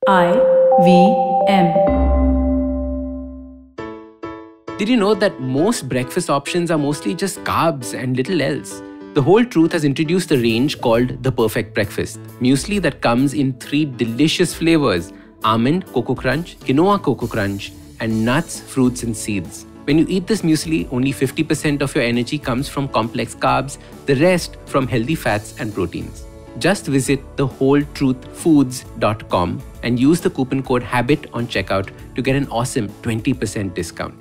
IVM. Did you know that most breakfast options are mostly just carbs and little else? The Whole Truth has introduced a range called the Perfect Breakfast, muesli that comes in 3 delicious flavors: almond cocoa crunch, quinoa cocoa crunch, and nuts, fruits, and seeds. When you eat this muesli, only 50% of your energy comes from complex carbs, the rest from healthy fats and proteins. Just visit thewholetruthfoods.com and use the coupon code HABIT on checkout to get an awesome 20% discount.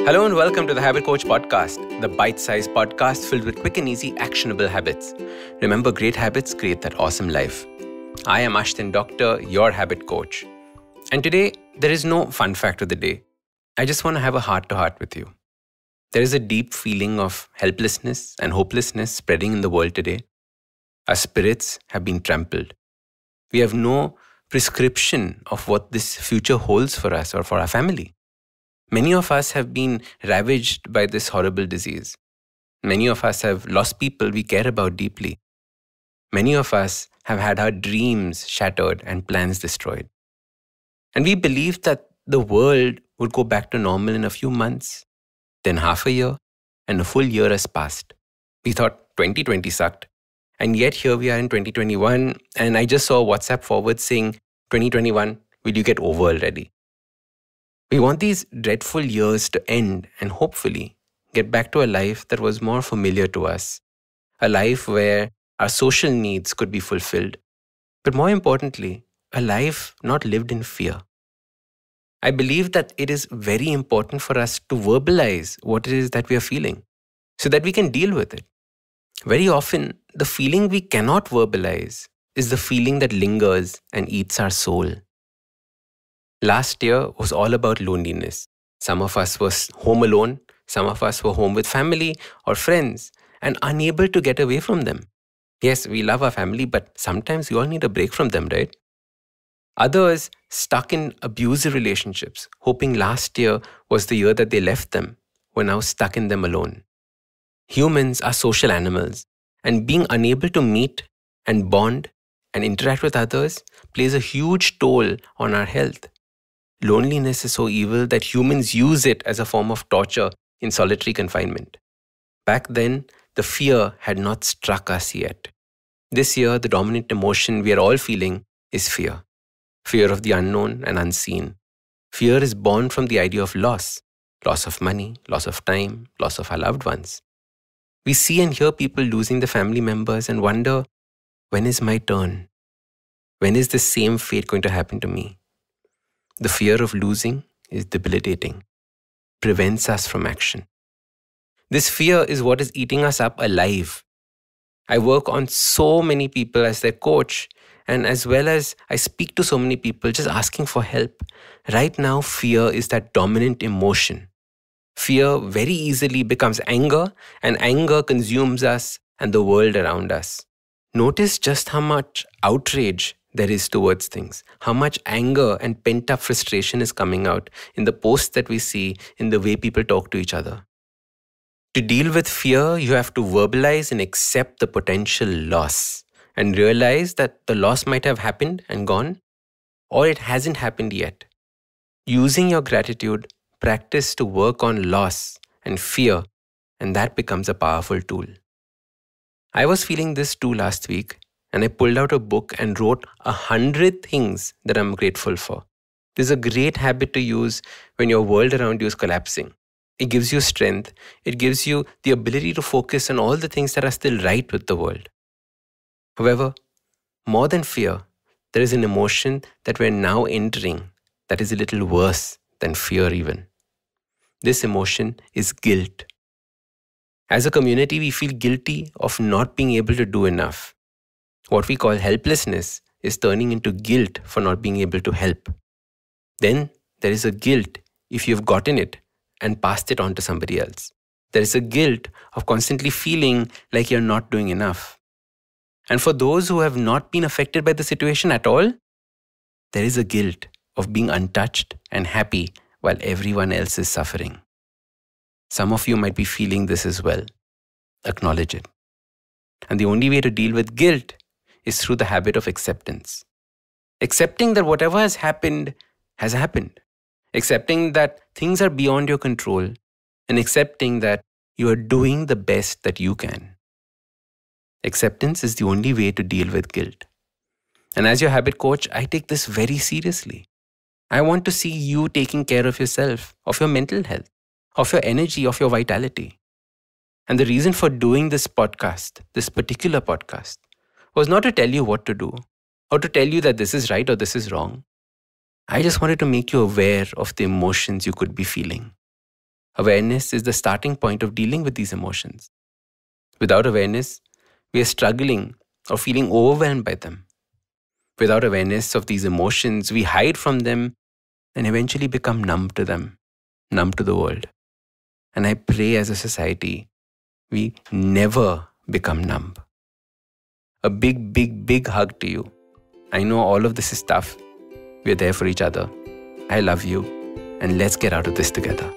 Hello and welcome to the Habit Coach Podcast, the bite-sized podcast filled with quick and easy actionable habits. Remember, great habits create that awesome life. I am Ashton Doctor, your habit coach. And today, there is no fun fact of the day. I just want to have a heart-to-heart with you. There is a deep feeling of helplessness and hopelessness spreading in the world today. Our spirits have been trampled. We have no prescription of what this future holds for us or for our family. Many of us have been ravaged by this horrible disease. Many of us have lost people we care about deeply. Many of us have had our dreams shattered and plans destroyed. And we believed that the world would go back to normal in a few months, then half a year, and a full year has passed. We thought 2020 sucked. And yet here we are in 2021, and I just saw a WhatsApp forward saying, 2021, will you get over already? We want these dreadful years to end and hopefully get back to a life that was more familiar to us. A life where our social needs could be fulfilled. But more importantly, a life not lived in fear. I believe that it is very important for us to verbalize what it is that we are feeling so that we can deal with it. Very often, the feeling we cannot verbalize is the feeling that lingers and eats our soul. Last year was all about loneliness. Some of us were home alone, some of us were home with family or friends and unable to get away from them. Yes, we love our family, but sometimes we all need a break from them, right? Others stuck in abusive relationships, hoping last year was the year that they left them, were now stuck in them alone. Humans are social animals, and being unable to meet and bond and interact with others plays a huge toll on our health. Loneliness is so evil that humans use it as a form of torture in solitary confinement. Back then, the fear had not struck us yet. This year, the dominant emotion we are all feeling is fear. Fear of the unknown and unseen. Fear is born from the idea of loss. Loss of money, loss of time, loss of our loved ones. We see and hear people losing their family members and wonder, when is my turn? When is the same fate going to happen to me? The fear of losing is debilitating, prevents us from action. This fear is what is eating us up alive. I work on so many people as their coach, and as well as I speak to so many people just asking for help. Right now, fear is that dominant emotion. Fear very easily becomes anger, and anger consumes us and the world around us. Notice just how much outrage there is towards things, how much anger and pent-up frustration is coming out in the posts that we see, in the way people talk to each other. To deal with fear, you have to verbalize and accept the potential loss and realize that the loss might have happened and gone, or it hasn't happened yet. Using your gratitude, practice to work on loss and fear, and that becomes a powerful tool. I was feeling this too last week, and I pulled out a book and wrote 100 things that I'm grateful for. This is a great habit to use when your world around you is collapsing. It gives you strength. It gives you the ability to focus on all the things that are still right with the world. However, more than fear, there is an emotion that we're now entering that is a little worse than fear even. This emotion is guilt. As a community, we feel guilty of not being able to do enough. What we call helplessness is turning into guilt for not being able to help. Then there is a guilt if you've gotten it and passed it on to somebody else. There is a guilt of constantly feeling like you're not doing enough. And for those who have not been affected by the situation at all, there is a guilt of being untouched and happy while everyone else is suffering. Some of you might be feeling this as well. Acknowledge it. And the only way to deal with guilt is through the habit of acceptance. Accepting that whatever has happened has happened. Accepting that things are beyond your control. And accepting that you are doing the best that you can. Acceptance is the only way to deal with guilt. And as your habit coach, I take this very seriously. I want to see you taking care of yourself, of your mental health, of your energy, of your vitality. And the reason for doing this podcast, this particular podcast, was not to tell you what to do or to tell you that this is right or this is wrong. I just wanted to make you aware of the emotions you could be feeling. Awareness is the starting point of dealing with these emotions. Without awareness, we are struggling or feeling overwhelmed by them. Without awareness of these emotions, we hide from them and eventually become numb to them, numb to the world. And I pray as a society, we never become numb. A big, big, big hug to you. I know all of this is tough. We're there for each other. I love you. And let's get out of this together.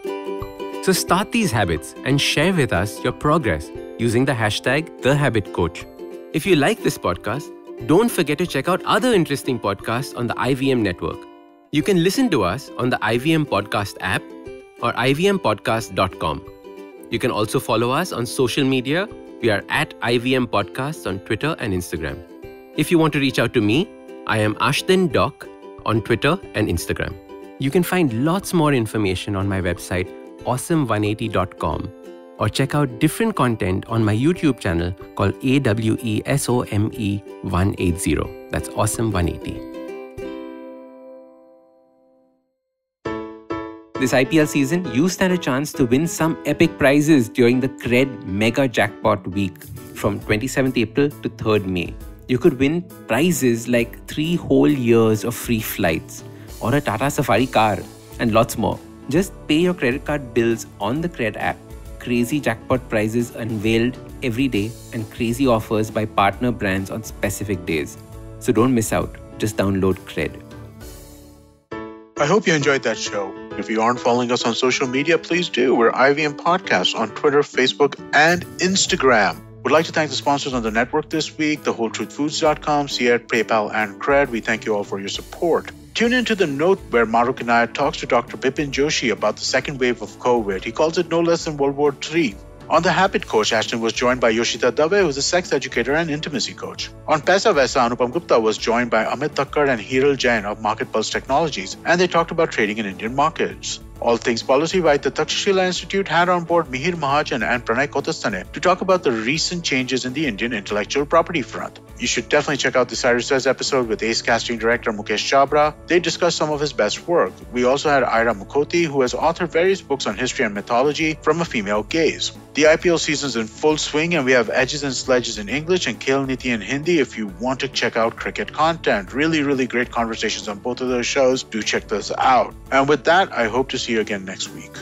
So start these habits and share with us your progress using the hashtag #TheHabitCoach. If you like this podcast, don't forget to check out other interesting podcasts on the IVM network. You can listen to us on the IVM Podcast app or ivmpodcast.com. You can also follow us on social media. We are at IVM Podcasts on Twitter and Instagram. If you want to reach out to me, I am Ashtin Doc on Twitter and Instagram. You can find lots more information on my website, awesome180.com, or check out different content on my YouTube channel called AWESOME180. That's Awesome180. This IPL season, you stand a chance to win some epic prizes during the Cred Mega Jackpot Week from 27th April to 3rd May. You could win prizes like 3 whole years of free flights or a Tata Safari car and lots more. Just pay your credit card bills on the Cred app. Crazy jackpot prizes unveiled every day and crazy offers by partner brands on specific days. So don't miss out. Just download Cred. I hope you enjoyed that show. If you aren't following us on social media, please do. We're IVM Podcasts on Twitter, Facebook, and Instagram. Would like to thank the sponsors on the network this week, thewholetruthfoods.com, Seat, PayPal, and Cred. We thank you all for your support. Tune into The Note, where Maruk Inayat talks to Dr. Bipin Joshi about the second wave of COVID. He calls it no less than World War III. On The Habit Coach, Ashton was joined by Yoshita Dave, who's a sex educator and intimacy coach. On Paisa Vaisa, Anupam Gupta was joined by Amit Thakkar and Hiral Jain of Market Pulse Technologies, and they talked about trading in Indian markets. All Things Policy by the Takshashila Institute had on board Mihir Mahajan and Pranay Kotastane to talk about the recent changes in the Indian intellectual property front. You should definitely check out the Cyrus Says episode with Ace casting director Mukesh Chabra. They discussed some of his best work. We also had Ira Mukhoti, who has authored various books on history and mythology from a female gaze. The IPL season's in full swing, and we have Edges and Sledges in English and Khel Niti in Hindi if you want to check out cricket content. Really, really great conversations on both of those shows. Do check those out. And with that, I hope to see you again next week.